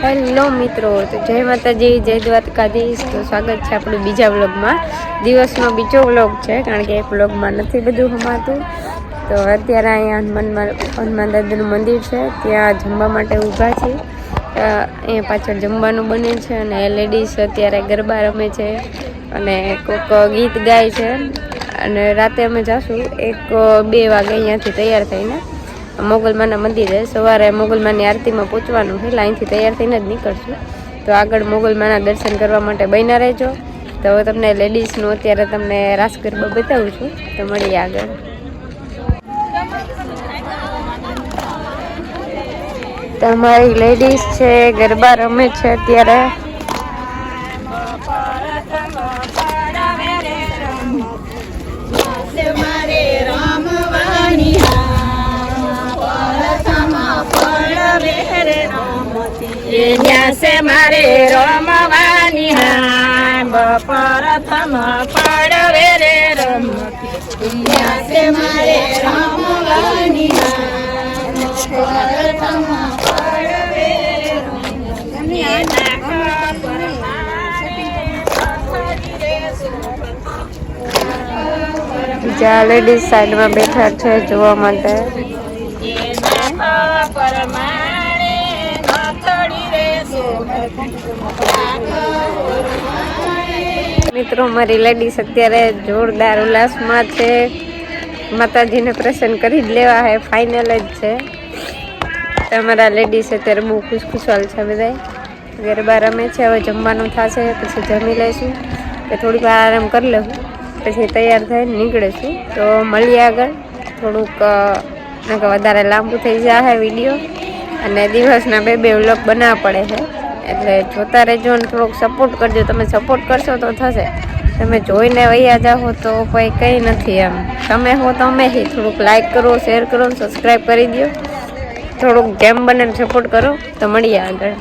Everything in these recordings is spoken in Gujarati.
હેલો મિત્રો, તો જય માતાજી, જય દ્વારકાધીશ. તો સ્વાગત છે આપણું બીજા વ્લોગમાં. દિવસનો બીજો વ્લોગ છે, કારણ કે એક વ્લોગમાં નથી બધું હમાતું. તો અત્યારે અહીંયા હનુમાન દાદાનું મંદિર છે, ત્યાં જમવા માટે ઊભા છે. અહીંયા પાછળ જમવાનું બને છે અને લેડીઝ અત્યારે ગરબા રમે છે અને કોઈક ગીત ગાય છે. અને રાતે અમે જાશું 1-2 વાગે અહીંયાથી તૈયાર થઈને મોગલમાના મંદિરે. સવારે મોગલમાની આરતીમાં પહોંચવાનું છે, લાઈનથી તૈયાર થઈને જ નીકળશું. તો આગળ મોગલમાના દર્શન કરવા માટે બન્યા રહેજો. તો હવે તમને લેડીઝનું અત્યારે તમને રાસ ગરબા બતાવું છું, તો મળીએ આગળ. તમારી લેડીઝ છે ગરબા રમે છે અત્યારે. મારે રમવાની હા પ્રથમ પડવે રે રમતી મારે રમવાની બીજા લેડીઝ સાઈડમાં બેઠા છે જોવા માટે. મિત્રો, મારી લેડીઝ અત્યારે જોરદાર ઉલ્લાસમાં છે. માતાજીને પ્રસન્ન કરી જ લેવા હે, ફાઇનલ જ છે. તમારા લેડીઝ અત્યારે બહુ ખુશખુશાલ છે. બધા ગરબા રમે છે. હવે જમવાનું થશે, પછી જમી લઈશું, કે થોડીક વાર આરામ કરી લઈશું, પછી તૈયાર થઈને નીકળીશું. તો મળીએ આગળ. થોડુંક વધારે લાંબુ થઈ જાય વિડીયો, અને દિવસના 2 વ્લોગ બનાવવા પડે છે, એટલે જોતા રહેજો અને થોડોક સપોર્ટ કરજો. તમે સપોર્ટ કરશો તો થશે. તમે જોઈને વૈયા જાઓ તો કોઈ કંઈ નથી એમ. તમે હો તો અમે હી. થોડુંક લાઈક કરો, શેર કરો, સબસ્ક્રાઈબ કરી દો. થોડુંક જેમ બને સમપોર્ટ કરો. તો મળીએ આગળ.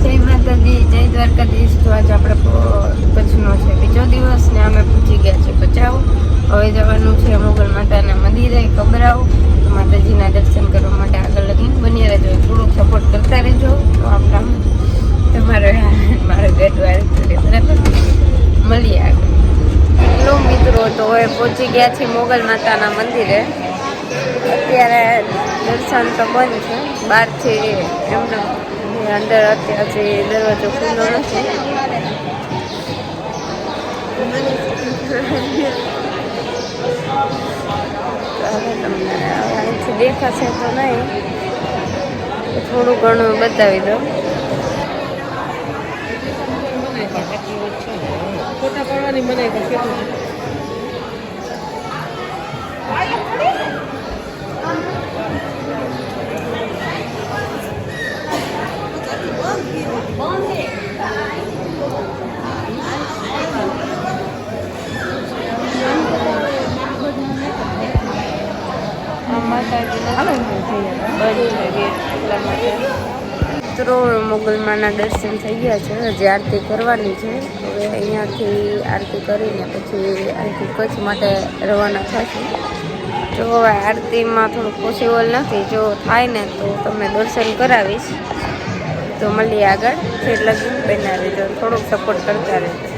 જય માતાજી, જય દ્વારકાધીશ. તો આજે આપણે કચ્છનો છે બીજો દિવસ ને અમે પહોંચી ગયા છે ભચાઉ. હવે જવાનું છે મોગલ માતાના મંદિરે કબરાવ. માતાજીના દર્શન કરવા માટે આગળ લગીને બની રહેજો. થોડુંક સપોર્ટ કરતા રહેજો. તો આપણા તમારે મારો ગેટવાર બરાબર. મળીએ આગળ. હેલો મિત્રો, તો હવે પહોંચી ગયા છીએ મોગલ માતાના મંદિરે. અત્યારે દર્શન તો બંધ છે બહારથી, એમને અંદર અત્યારથી દરવાજો ખુલ્લો નથી. તમને અહીંથી દેખાશે તો નહીં, થોડું ઘણું બતાવી દો. ફોટા પાડવાની મને મિત્રો, મોગલમાના દર્શન થઈ ગયા છે. હજી આરતી કરવાની છે. હવે અહીંયાથી આરતી કરીને પછી અહીંથી કચ્છ માટે રવાના થશું. જો હવે આરતીમાં થોડું પોસિબલ નથી, જો થાય ને તો તમને દર્શન કરાવીશ. તો મળીએ આગળ. એટલે બના રહેજો, થોડુંક સપોર્ટ કરતા રહેજો.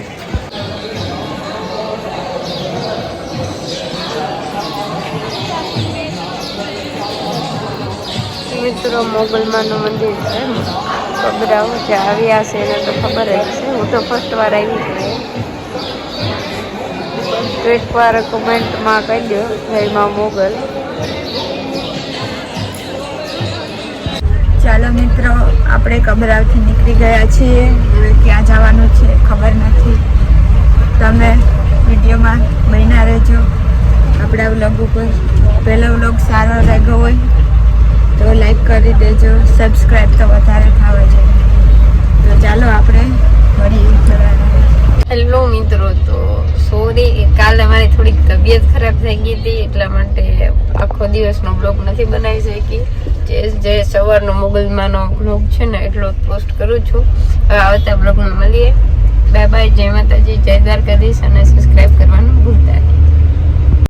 મિત્રો, મોગલમાનું મંદિર છે કબરાવ. જે આવ્યા છે એને તો ખબર જ છે. હું તો ફર્સ્ટ વાર આવી છું. તો એકવાર કોમેન્ટમાં કહી દો જય માં મોગલ. ચાલો મિત્રો, આપણે કબરાવથી નીકળી ગયા છીએ. હવે ક્યાં જવાનું છે ખબર નથી. તમે વિડીયોમાં બન્યા રહેજો. આપણા વ્લોગ ઉપર પહેલો વ્લોગ સારો લાગ્યો હોય તો લાઈક કરી દેજો. સબસ્ક્રાઈબ તો વધારે થાવે છે. તો ચાલો આપણે મળીએ. હેલો મિત્રો, તો સોરી, કાલે મારી થોડીક તબિયત ખરાબ થઈ ગઈ હતી, એટલા માટે આખો દિવસનો બ્લોગ નથી બનાવી શકી. જે સવારનો મોગલમાનો બ્લોગ છે ને એટલો પોસ્ટ કરું છું. હવે આવતા બ્લોગમાં મળીએ. Bye bye. જય માતાજી, જય દ્વારકાધીશ, અને સબસ્ક્રાઈબ કરવાનું ભૂલતા નહીં.